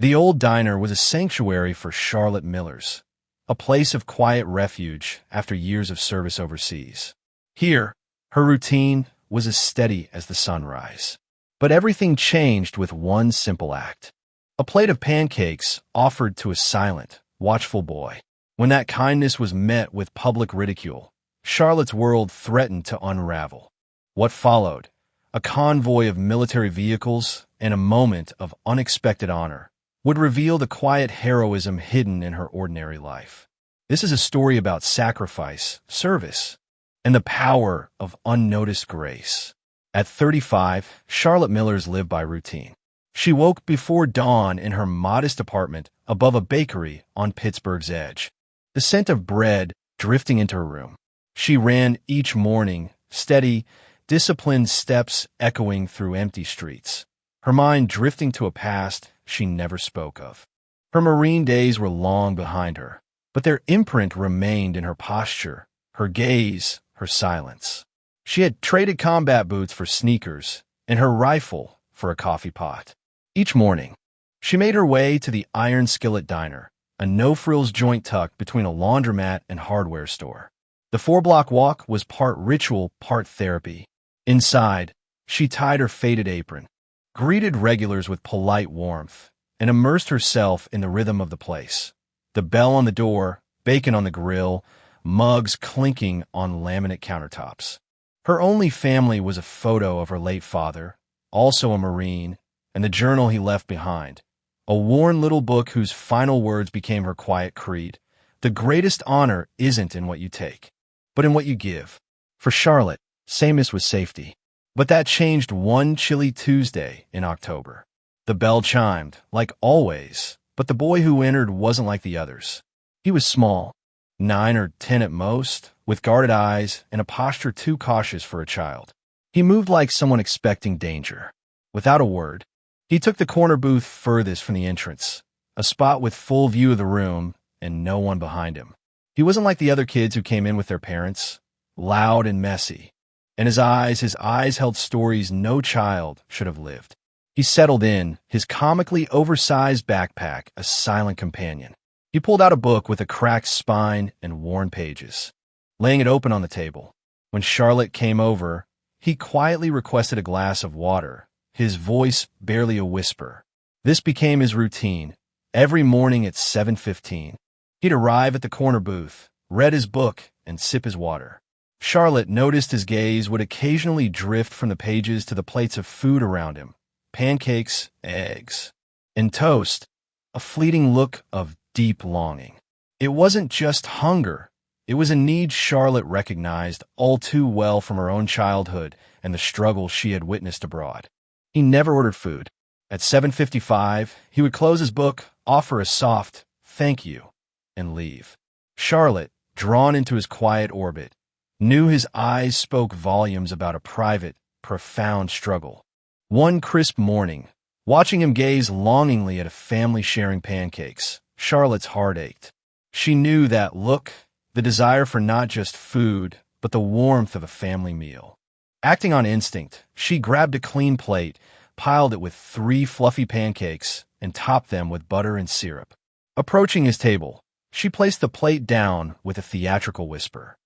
The old diner was a sanctuary for Charlotte Millers, a place of quiet refuge after years of service overseas. Here, her routine was as steady as the sunrise. But everything changed with one simple act. A plate of pancakes offered to a silent, watchful boy. When that kindness was met with public ridicule, Charlotte's world threatened to unravel. What followed? A convoy of military vehicles and a moment of unexpected honor would reveal the quiet heroism hidden in her ordinary life. This is a story about sacrifice, service, and the power of unnoticed grace. At 35, Charlotte Millers lived by routine. She woke before dawn in her modest apartment above a bakery on Pittsburgh's edge, the scent of bread drifting into her room. She ran each morning, steady, disciplined steps echoing through empty streets, her mind drifting to a past she never spoke of. Her Marine days were long behind her, but their imprint remained in her posture, her gaze, her silence. She had traded combat boots for sneakers and her rifle for a coffee pot. Each morning, she made her way to the Iron Skillet Diner, a no-frills joint tucked between a laundromat and hardware store. The 4-block walk was part ritual, part therapy. Inside, she tied her faded apron, greeted regulars with polite warmth, and immersed herself in the rhythm of the place. The bell on the door, bacon on the grill, mugs clinking on laminate countertops. Her only family was a photo of her late father, also a Marine, and the journal he left behind, a worn little book whose final words became her quiet creed. The greatest honor isn't in what you take, but in what you give. For Charlotte, sameness was safety. But that changed one chilly Tuesday in October. The bell chimed, like always, but the boy who entered wasn't like the others. He was small, 9 or 10 at most, with guarded eyes and a posture too cautious for a child. He moved like someone expecting danger. Without a word, he took the corner booth furthest from the entrance, a spot with full view of the room and no one behind him. He wasn't like the other kids who came in with their parents, loud and messy, and his eyes held stories no child should have lived. He settled in, his comically oversized backpack a silent companion. He pulled out a book with a cracked spine and worn pages, laying it open on the table. When Charlotte came over, he quietly requested a glass of water, his voice barely a whisper. This became his routine. Every morning at 7:15, he'd arrive at the corner booth, read his book, and sip his water. Charlotte noticed his gaze would occasionally drift from the pages to the plates of food around him, pancakes, eggs, and toast, a fleeting look of deep longing. It wasn't just hunger. It was a need Charlotte recognized all too well from her own childhood and the struggles she had witnessed abroad. He never ordered food. At 7:55, he would close his book, offer a soft thank you, and leave. Charlotte, drawn into his quiet orbit, knew his eyes spoke volumes about a private, profound struggle. One crisp morning, watching him gaze longingly at a family sharing pancakes, Charlotte's heart ached. She knew that look, the desire for not just food, but the warmth of a family meal. Acting on instinct, she grabbed a clean plate, piled it with 3 fluffy pancakes, and topped them with butter and syrup. Approaching his table, she placed the plate down with a theatrical whisper.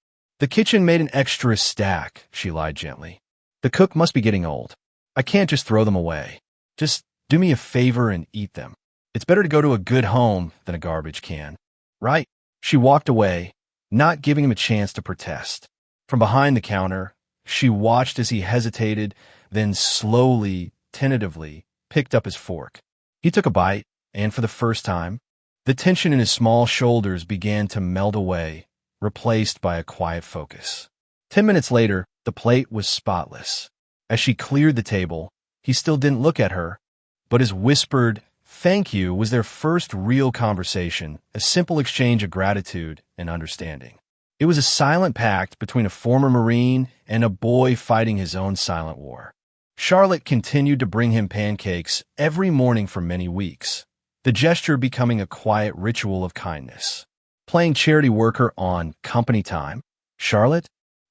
"The kitchen made an extra stack," she lied gently. "The cook must be getting old. I can't just throw them away. Just do me a favor and eat them. It's better to go to a good home than a garbage can. Right?" She walked away, not giving him a chance to protest. From behind the counter, she watched as he hesitated, then slowly, tentatively, picked up his fork. He took a bite, and for the first time, the tension in his small shoulders began to melt away, replaced by a quiet focus. 10 minutes later, the plate was spotless. As she cleared the table, he still didn't look at her, but his whispered thank you was their first real conversation, a simple exchange of gratitude and understanding. It was a silent pact between a former Marine and a boy fighting his own silent war. Charlotte continued to bring him pancakes every morning for many weeks, the gesture becoming a quiet ritual of kindness. Playing charity worker on company time, Charlotte?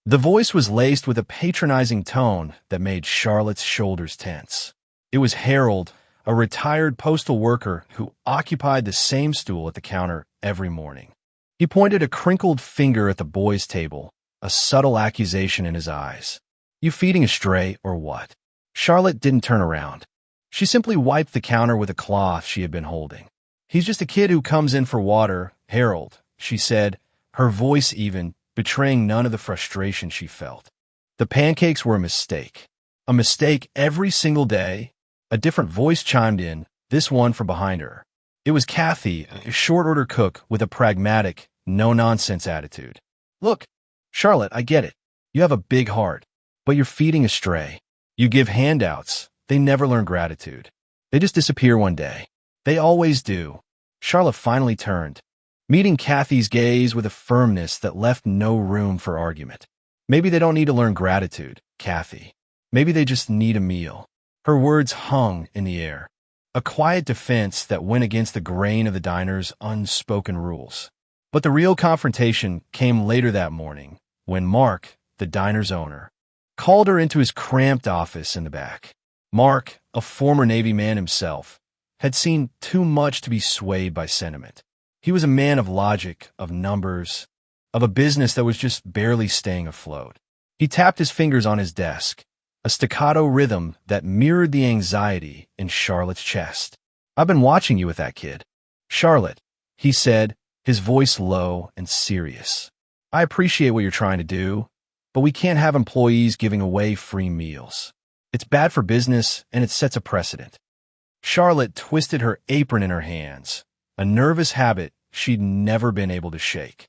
The voice was laced with a patronizing tone that made Charlotte's shoulders tense. It was Harold, a retired postal worker who occupied the same stool at the counter every morning. He pointed a crinkled finger at the boys' table, a subtle accusation in his eyes. You feeding a stray or what? Charlotte didn't turn around. She simply wiped the counter with a cloth she had been holding. He's just a kid who comes in for water, Harold, she said, her voice even, betraying none of the frustration she felt. The pancakes were a mistake. A mistake every single day. A different voice chimed in, this one from behind her. It was Cathy, a short-order cook with a pragmatic, no-nonsense attitude. Look, Charlotte, I get it. You have a big heart, but you're feeding a stray. You give handouts. They never learn gratitude. They just disappear one day. They always do. Charlotte finally turned, meeting Cathy's gaze with a firmness that left no room for argument. Maybe they don't need to learn gratitude, Cathy. Maybe they just need a meal. Her words hung in the air, a quiet defense that went against the grain of the diner's unspoken rules. But the real confrontation came later that morning, when Mark, the diner's owner, called her into his cramped office in the back. Mark, a former Navy man himself, had seen too much to be swayed by sentiment. He was a man of logic, of numbers, of a business that was just barely staying afloat. He tapped his fingers on his desk, a staccato rhythm that mirrored the anxiety in Charlotte's chest. I've been watching you with that kid. Charlotte, he said, his voice low and serious. I appreciate what you're trying to do, but we can't have employees giving away free meals. It's bad for business, and it sets a precedent. Charlotte twisted her apron in her hands, a nervous habit she'd never been able to shake.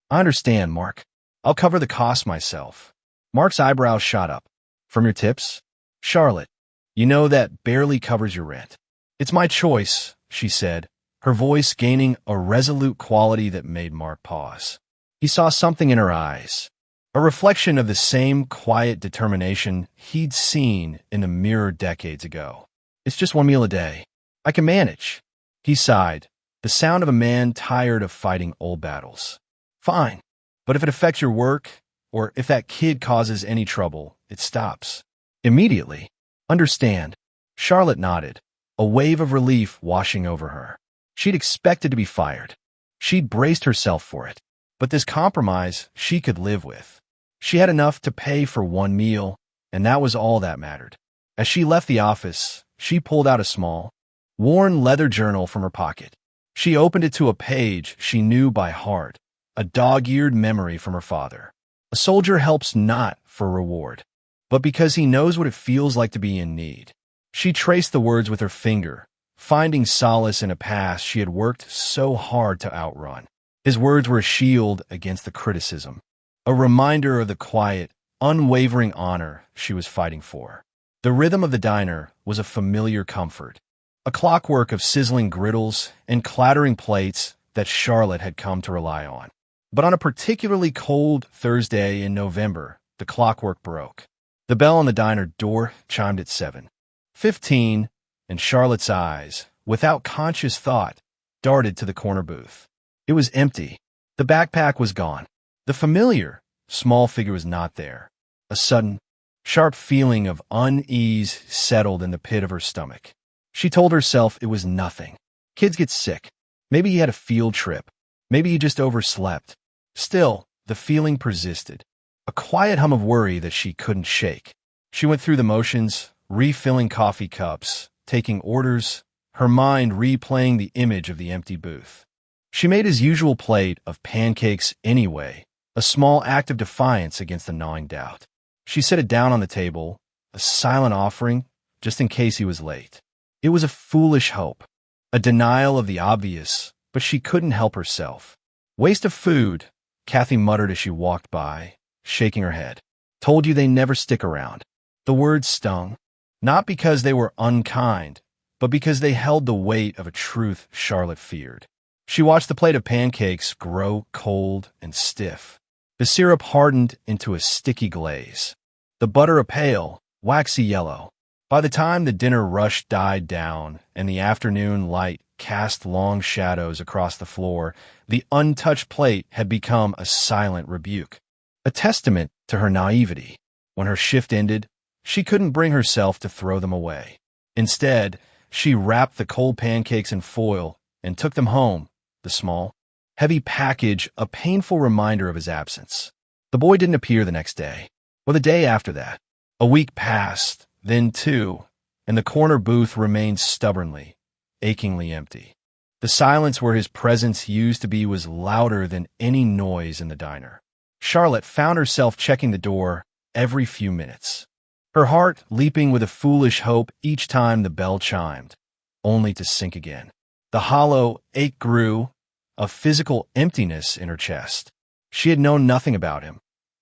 I understand, Mark. I'll cover the cost myself. Mark's eyebrows shot up. From your tips? Charlotte, you know that barely covers your rent. It's my choice, she said, her voice gaining a resolute quality that made Mark pause. He saw something in her eyes, a reflection of the same quiet determination he'd seen in the mirror decades ago. It's just one meal a day. I can manage. He sighed, the sound of a man tired of fighting old battles. Fine, but if it affects your work, or if that kid causes any trouble, it stops. Immediately. Understand. Charlotte nodded, a wave of relief washing over her. She'd expected to be fired. She'd braced herself for it. But this compromise she could live with. She had enough to pay for one meal, and that was all that mattered. As she left the office, she pulled out a small, worn leather journal from her pocket. She opened it to a page she knew by heart, a dog-eared memory from her father. A soldier helps not for reward, but because he knows what it feels like to be in need. She traced the words with her finger, finding solace in a past she had worked so hard to outrun. His words were a shield against the criticism, a reminder of the quiet, unwavering honor she was fighting for. The rhythm of the diner was a familiar comfort, a clockwork of sizzling griddles and clattering plates that Charlotte had come to rely on. But on a particularly cold Thursday in November, the clockwork broke. The bell on the diner door chimed at 7:15, and Charlotte's eyes, without conscious thought, darted to the corner booth. It was empty. The backpack was gone. The familiar, small figure was not there. A sudden, sharp feeling of unease settled in the pit of her stomach. She told herself it was nothing. Kids get sick. Maybe he had a field trip. Maybe he just overslept. Still, the feeling persisted, a quiet hum of worry that she couldn't shake. She went through the motions, refilling coffee cups, taking orders, her mind replaying the image of the empty booth. She made his usual plate of pancakes anyway, a small act of defiance against the gnawing doubt. She set it down on the table, a silent offering, just in case he was late. It was a foolish hope, a denial of the obvious, but she couldn't help herself. Waste of food, Cathy muttered as she walked by, shaking her head. Told you they never stick around. The words stung, not because they were unkind, but because they held the weight of a truth Charlotte feared. She watched the plate of pancakes grow cold and stiff. The syrup hardened into a sticky glaze. The butter a pale, waxy yellow. By the time the dinner rush died down and the afternoon light cast long shadows across the floor, the untouched plate had become a silent rebuke, a testament to her naivety. When her shift ended, she couldn't bring herself to throw them away. Instead, She wrapped the cold pancakes in foil and took them home, the small, heavy package a painful reminder of his absence. The boy didn't appear the next day, or the day after that. A week passed, then two, and the corner booth remained stubbornly, achingly empty. The silence where his presence used to be was louder than any noise in the diner. Charlotte found herself checking the door every few minutes, her heart leaping with a foolish hope each time the bell chimed, only to sink again. The hollow ache grew, a physical emptiness in her chest. She had known nothing about him,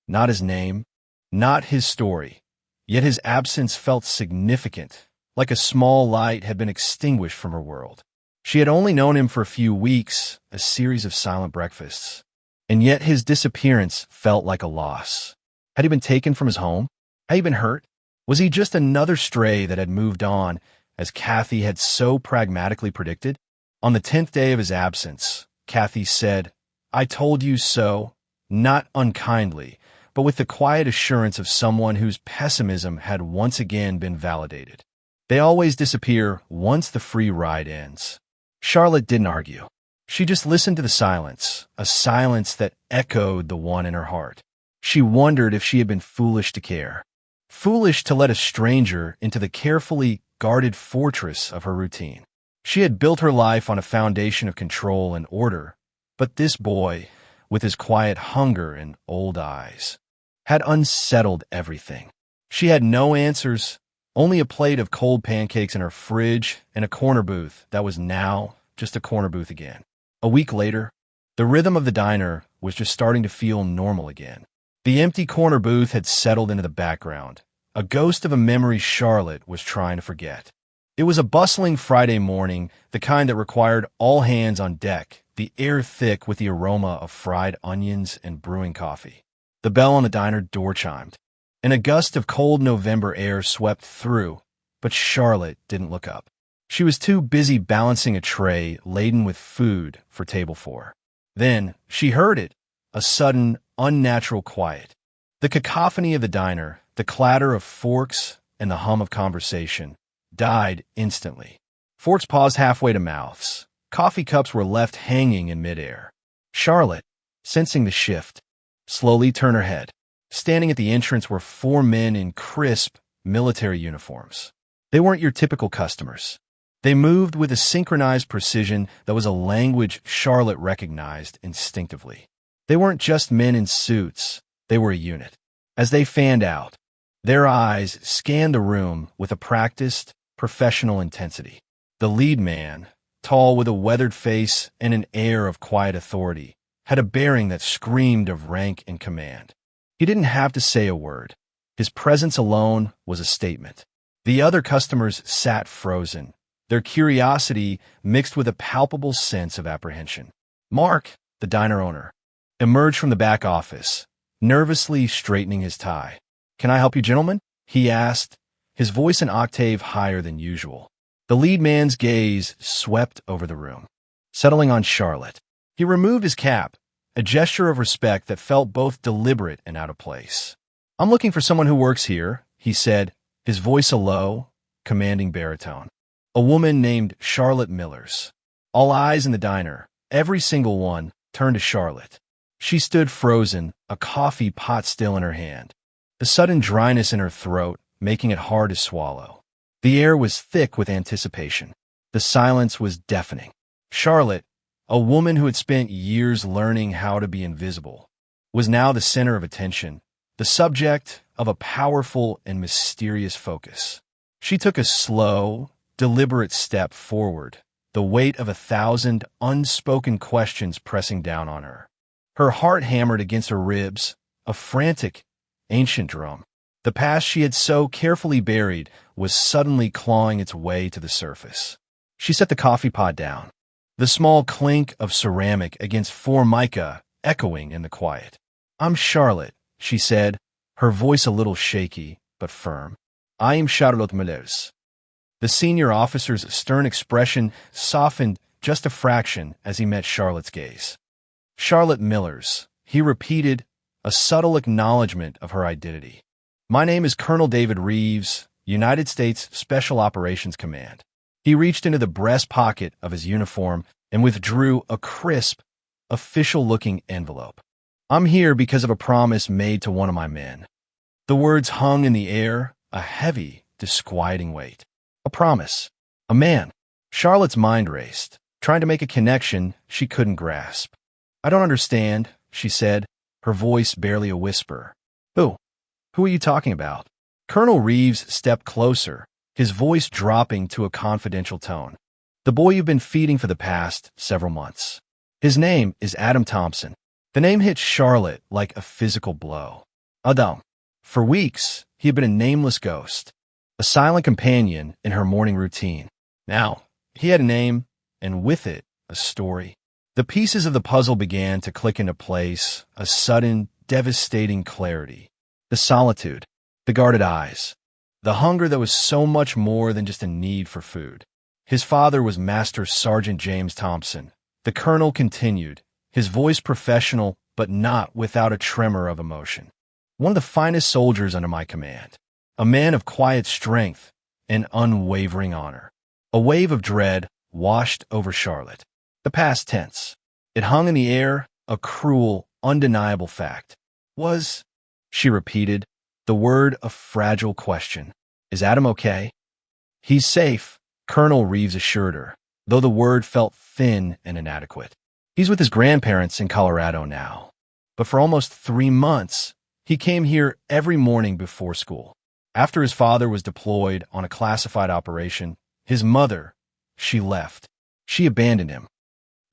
not his name, not his story, yet his absence felt significant, like a small light had been extinguished from her world. She had only known him for a few weeks, a series of silent breakfasts, and yet his disappearance felt like a loss. Had he been taken from his home? Had he been hurt? Was he just another stray that had moved on, as Cathy had so pragmatically predicted? On the 10th day of his absence, Cathy said, "I told you so," not unkindly, but with the quiet assurance of someone whose pessimism had once again been validated. They always disappear once the free ride ends. Charlotte didn't argue. She just listened to the silence, a silence that echoed the one in her heart. She wondered if she had been foolish to care. Foolish to let a stranger into the carefully guarded fortress of her routine. She had built her life on a foundation of control and order, but this boy, with his quiet hunger and old eyes, had unsettled everything. She had no answers, only a plate of cold pancakes in her fridge and a corner booth that was now just a corner booth again. A week later, the rhythm of the diner was just starting to feel normal again. The empty corner booth had settled into the background, a ghost of a memory Charlotte was trying to forget. It was a bustling Friday morning, the kind that required all hands on deck, the air thick with the aroma of fried onions and brewing coffee. The bell on the diner door chimed. A gust of cold November air swept through, but Charlotte didn't look up. She was too busy balancing a tray laden with food for table 4. Then she heard it, a sudden, unnatural quiet. The cacophony of the diner, the clatter of forks and the hum of conversation, died instantly. Forks paused halfway to mouths. Coffee cups were left hanging in midair. Charlotte, sensing the shift, slowly turned her head. Standing at the entrance were 4 men in crisp military uniforms. They weren't your typical customers. They moved with a synchronized precision that was a language Charlotte recognized instinctively. They weren't just men in suits, they were a unit. As they fanned out, their eyes scanned the room with a practiced, professional intensity. The lead man, tall with a weathered face and an air of quiet authority, had a bearing that screamed of rank and command. He didn't have to say a word. His presence alone was a statement. The other customers sat frozen, their curiosity mixed with a palpable sense of apprehension. Mark, the diner owner, emerged from the back office, nervously straightening his tie. "Can I help you, gentlemen?" he asked, his voice an octave higher than usual. The lead man's gaze swept over the room, settling on Charlotte. He removed his cap, a gesture of respect that felt both deliberate and out of place. "I'm looking for someone who works here," he said, his voice a low, commanding baritone. A woman named Charlotte Millers. All eyes in the diner, every single one, turned to Charlotte. She stood frozen, a coffee pot still in her hand, the sudden dryness in her throat making it hard to swallow. The air was thick with anticipation. The silence was deafening. Charlotte, a woman who had spent years learning how to be invisible, was now the center of attention, the subject of a powerful and mysterious focus. She took a slow, deliberate step forward, the weight of 1,000 unspoken questions pressing down on her. Her heart hammered against her ribs, a frantic, ancient drum. The past she had so carefully buried was suddenly clawing its way to the surface. She set the coffee pot down, the small clink of ceramic against formica echoing in the quiet. "I'm Charlotte," she said, her voice a little shaky but firm. "I am Charlotte Millers." The senior officer's stern expression softened just a fraction as he met Charlotte's gaze. "Charlotte Millers," he repeated, a subtle acknowledgement of her identity. "My name is Colonel David Reeves, United States Special Operations Command." He reached into the breast pocket of his uniform and withdrew a crisp, official-looking envelope. "I'm here because of a promise made to one of my men." The words hung in the air, a heavy, disquieting weight. A promise. A man. Charlotte's mind raced, trying to make a connection she couldn't grasp. "I don't understand," she said, her voice barely a whisper. Who? Who are you talking about?" Colonel Reeves stepped closer, his voice dropping to a confidential tone. "The boy you've been feeding for the past several months. His name is Adam Thompson." The name hit Charlotte like a physical blow. Adam. For weeks, he had been a nameless ghost, a silent companion in her morning routine. Now, he had a name, and with it, a story. The pieces of the puzzle began to click into place, a sudden, devastating clarity. The solitude, the guarded eyes, the hunger that was so much more than just a need for food. His father was Master Sergeant James Thompson. The colonel continued, his voice professional, but not without a tremor of emotion. "One of the finest soldiers under my command. A man of quiet strength and unwavering honor." A wave of dread washed over Charlotte. The past tense. It hung in the air, a cruel, undeniable fact. Was, she repeated, the word a fragile question. "Is Adam okay?" "He's safe," Colonel Reeves assured her, though the word felt thin and inadequate. "He's with his grandparents in Colorado now. But for almost 3 months, he came here every morning before school. After his father was deployed on a classified operation, his mother, she left. She abandoned him."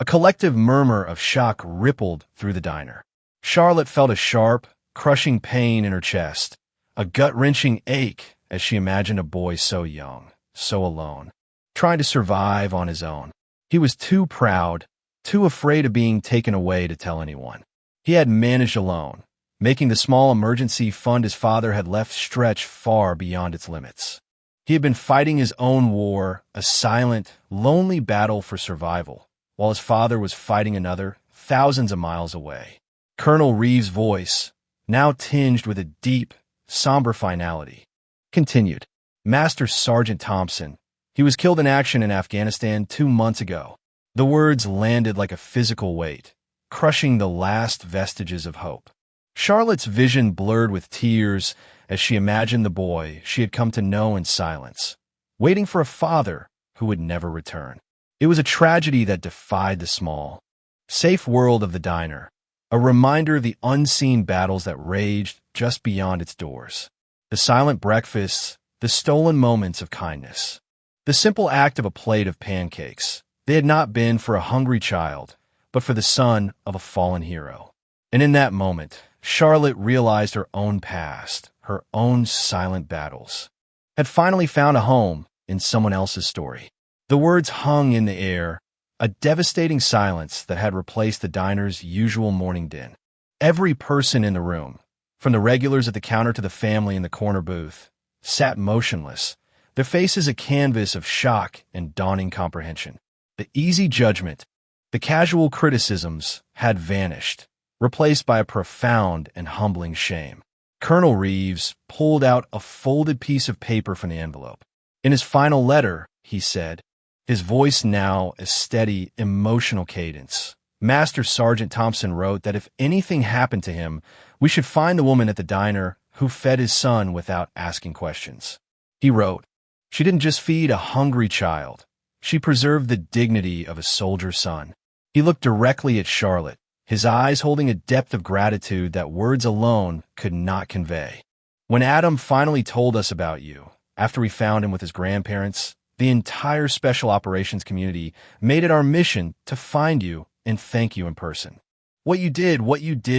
A collective murmur of shock rippled through the diner. Charlotte felt a sharp, crushing pain in her chest, a gut-wrenching ache as she imagined a boy so young, so alone, trying to survive on his own. He was too proud, too afraid of being taken away to tell anyone. He had managed alone, making the small emergency fund his father had left stretch far beyond its limits. He had been fighting his own war, a silent, lonely battle for survival, while his father was fighting another thousands of miles away. Colonel Reeves' voice, now tinged with a deep, somber finality, continued. "Master Sergeant Thompson. He was killed in action in Afghanistan 2 months ago." The words landed like a physical weight, crushing the last vestiges of hope. Charlotte's vision blurred with tears as she imagined the boy she had come to know in silence, waiting for a father who would never return. It was a tragedy that defied the small, safe world of the diner, a reminder of the unseen battles that raged just beyond its doors. The silent breakfasts, the stolen moments of kindness, the simple act of a plate of pancakes. They had not been for a hungry child, but for the son of a fallen hero. And in that moment, Charlotte realized her own past, her own silent battles, had finally found a home in someone else's story. The words hung in the air, a devastating silence that had replaced the diner's usual morning din. Every person in the room, from the regulars at the counter to the family in the corner booth, sat motionless, their faces a canvas of shock and dawning comprehension. The easy judgment, the casual criticisms had vanished, replaced by a profound and humbling shame. Colonel Reeves pulled out a folded piece of paper from the envelope. In his final letter, he said, his voice now a steady, emotional cadence, Master Sergeant Thompson wrote that if anything happened to him, we should find the woman at the diner who fed his son without asking questions. He wrote, "She didn't just feed a hungry child. She preserved the dignity of a soldier's son." He looked directly at Charlotte, his eyes holding a depth of gratitude that words alone could not convey. "When Adam finally told us about you, after we found him with his grandparents, the entire special operations community made it our mission to find you and thank you in person. What you did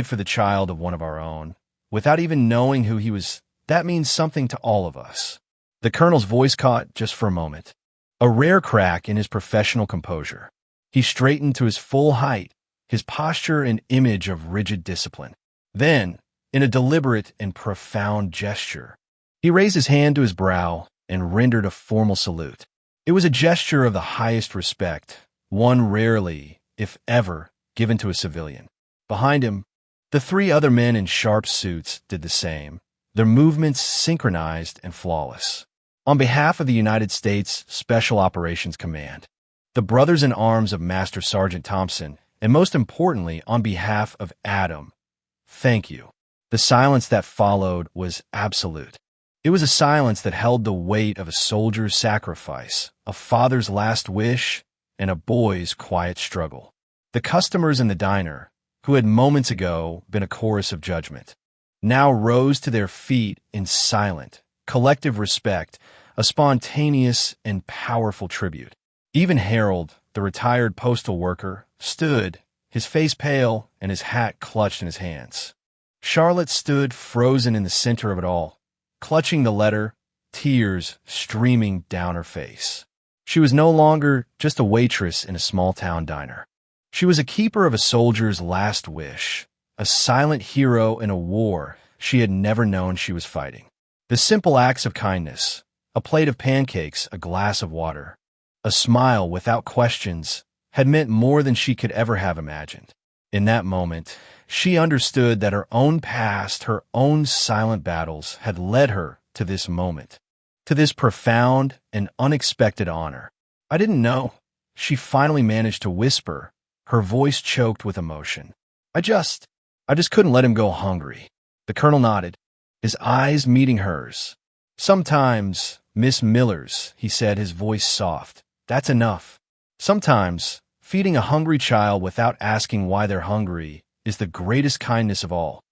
for the child of one of our own, without even knowing who he was, that means something to all of us." The colonel's voice caught just for a moment, a rare crack in his professional composure. He straightened to his full height, his posture an image of rigid discipline. Then, in a deliberate and profound gesture, he raised his hand to his brow and rendered a formal salute. It was a gesture of the highest respect, one rarely, if ever, given to a civilian. Behind him, the 3 other men in sharp suits did the same, their movements synchronized and flawless. On behalf of the United States Special Operations Command, the brothers in arms of Master Sergeant Thompson, and most importantly, on behalf of Adam, thank you. The silence that followed was absolute. It was a silence that held the weight of a soldier's sacrifice, a father's last wish, and a boy's quiet struggle. The customers in the diner, who had moments ago been a chorus of judgment, now rose to their feet in silent, collective respect, a spontaneous and powerful tribute. Even Harold, the retired postal worker, stood, his face pale and his hat clutched in his hands. Charlotte stood frozen in the center of it all, clutching the letter, tears streaming down her face. She was no longer just a waitress in a small-town diner. She was a keeper of a soldier's last wish, a silent hero in a war she had never known she was fighting. The simple acts of kindness, a plate of pancakes, a glass of water, a smile without questions, had meant more than she could ever have imagined. In that moment, she understood that her own past, her own silent battles, had led her to this moment, to this profound and unexpected honor. "I didn't know," she finally managed to whisper, her voice choked with emotion. I just couldn't let him go hungry." The colonel nodded, his eyes meeting hers. "Sometimes, Miss Millers," he said, his voice soft, "that's enough. Sometimes, feeding a hungry child without asking why they're hungry is the greatest kindness of all."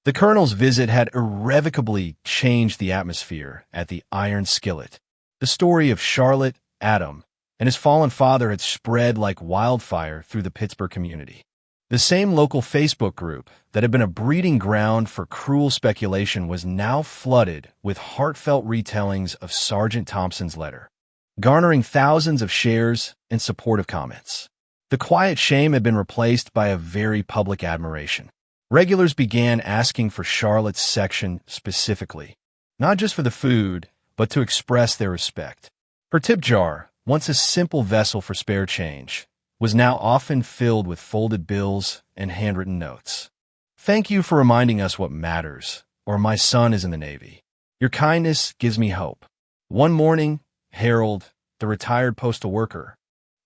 The colonel's visit had irrevocably changed the atmosphere at the Iron Skillet. The story of Charlotte, Adam, and his fallen father had spread like wildfire through the Pittsburgh community. The same local Facebook group that had been a breeding ground for cruel speculation was now flooded with heartfelt retellings of Sergeant Thompson's letter, garnering thousands of shares and supportive comments. The quiet shame had been replaced by a very public admiration. Regulars began asking for Charlotte's section specifically, not just for the food, but to express their respect. Her tip jar, once a simple vessel for spare change, was now often filled with folded bills and handwritten notes. "Thank you for reminding us what matters," or "My son is in the Navy. Your kindness gives me hope." One morning, Harold, the retired postal worker,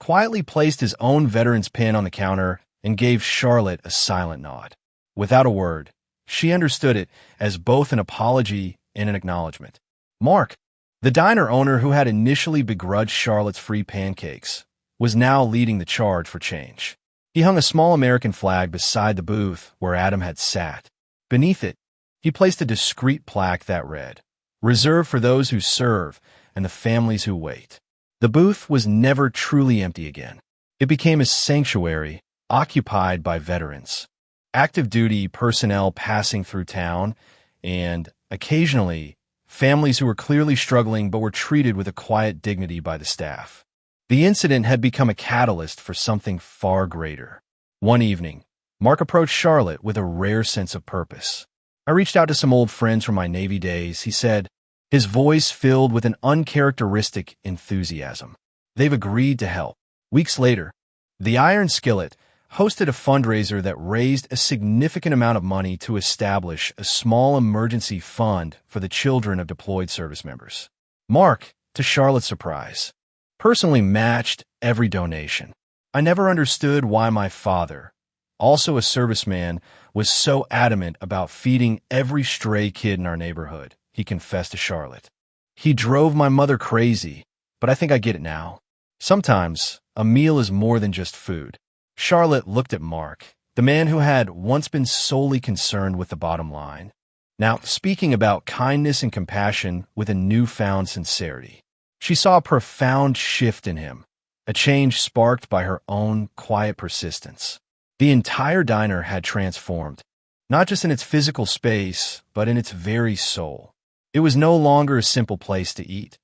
quietly placed his own veteran's pin on the counter and gave Charlotte a silent nod. Without a word, she understood it as both an apology and an acknowledgement. Mark, the diner owner who had initially begrudged Charlotte's free pancakes, was now leading the charge for change. He hung a small American flag beside the booth where Adam had sat. Beneath it, he placed a discreet plaque that read, "Reserved for those who serve and the families who wait." The booth was never truly empty again. It became a sanctuary occupied by veterans, active duty personnel passing through town, and, occasionally, families who were clearly struggling but were treated with a quiet dignity by the staff. The incident had become a catalyst for something far greater. One evening, Mark approached Charlotte with a rare sense of purpose. "I reached out to some old friends from my Navy days," he said, his voice filled with an uncharacteristic enthusiasm. "They've agreed to help." Weeks later, the Iron Skillet hosted a fundraiser that raised a significant amount of money to establish a small emergency fund for the children of deployed service members. Mark, to Charlotte's surprise, personally matched every donation. "I never understood why my father, also a serviceman, was so adamant about feeding every stray kid in our neighborhood," he confessed to Charlotte. "He drove my mother crazy, but I think I get it now. Sometimes a meal is more than just food." Charlotte looked at Mark, the man who had once been solely concerned with the bottom line, now speaking about kindness and compassion with a newfound sincerity. She saw a profound shift in him, a change sparked by her own quiet persistence. The entire diner had transformed, not just in its physical space, but in its very soul. It was no longer a simple place to eat.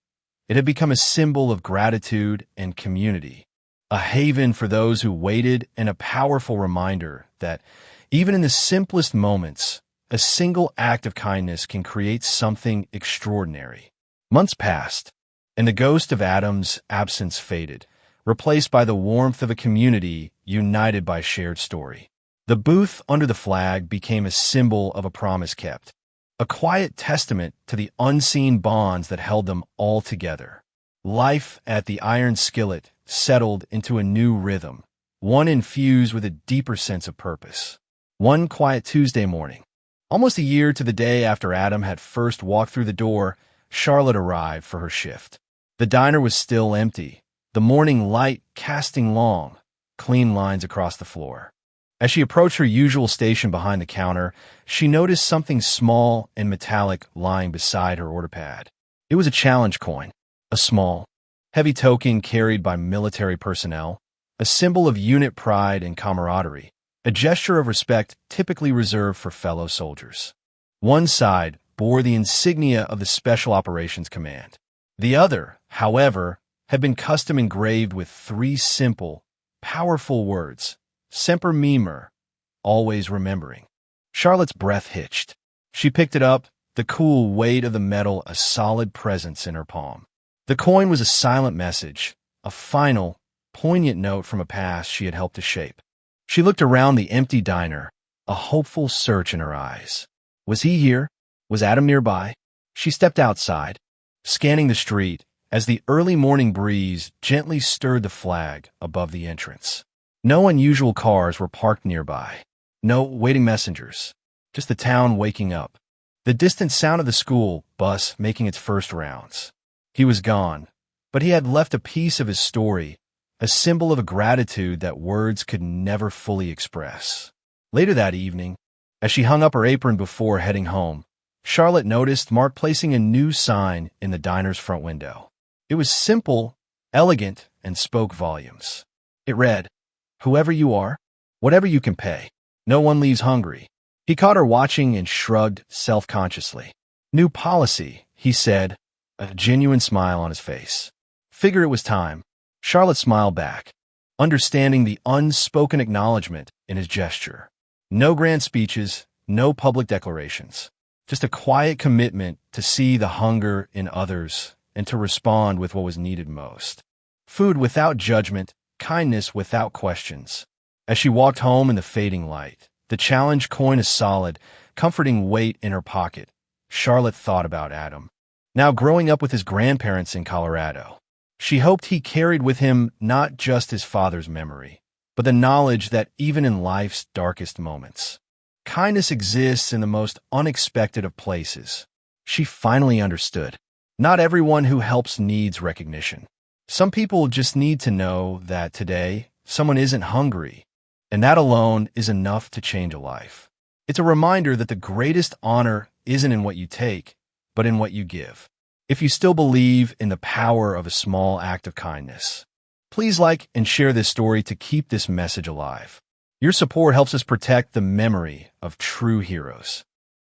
It had become a symbol of gratitude and community, a haven for those who waited, and a powerful reminder that, even in the simplest moments, a single act of kindness can create something extraordinary. Months passed, and the ghost of Adam's absence faded, replaced by the warmth of a community united by shared story. The booth under the flag became a symbol of a promise kept, a quiet testament to the unseen bonds that held them all together. Life at the Iron Skillet settled into a new rhythm, one infused with a deeper sense of purpose. One quiet Tuesday morning, almost a year to the day after Adam had first walked through the door, Charlotte arrived for her shift. The diner was still empty, the morning light casting long, clean lines across the floor. As she approached her usual station behind the counter, she noticed something small and metallic lying beside her order pad. It was a challenge coin, a small, heavy token carried by military personnel, a symbol of unit pride and camaraderie, a gesture of respect typically reserved for fellow soldiers. One side bore the insignia of the Special Operations Command. The other, however, had been custom engraved with three simple, powerful words: Semper Memor, always remembering. Charlotte's breath hitched. She picked it up, the cool weight of the metal a solid presence in her palm. The coin was a silent message, a final, poignant note from a past she had helped to shape. She looked around the empty diner, a hopeful search in her eyes. Was he here? Was Adam nearby? She stepped outside, scanning the street as the early morning breeze gently stirred the flag above the entrance. No unusual cars were parked nearby. No waiting messengers. Just the town waking up. The distant sound of the school bus making its first rounds. He was gone, but he had left a piece of his story, a symbol of a gratitude that words could never fully express. Later that evening, as she hung up her apron before heading home, Charlotte noticed Mark placing a new sign in the diner's front window. It was simple, elegant, and spoke volumes. It read, "Whoever you are, whatever you can pay, no one leaves hungry." He caught her watching and shrugged self-consciously. "New policy," he said, a genuine smile on his face. "Figure it was time." Charlotte smiled back, understanding the unspoken acknowledgement in his gesture. No grand speeches, no public declarations. Just a quiet commitment to see the hunger in others and to respond with what was needed most. Food without judgment, kindness without questions. As she walked home in the fading light, the challenge coin a solid, comforting weight in her pocket, Charlotte thought about Adam. Now growing up with his grandparents in Colorado, she hoped he carried with him not just his father's memory, but the knowledge that even in life's darkest moments, kindness exists in the most unexpected of places. She finally understood. Not everyone who helps needs recognition. Some people just need to know that today someone isn't hungry, and that alone is enough to change a life. It's a reminder that the greatest honor isn't in what you take, but in what you give. If you still believe in the power of a small act of kindness, please like and share this story to keep this message alive. Your support helps us protect the memory of true heroes.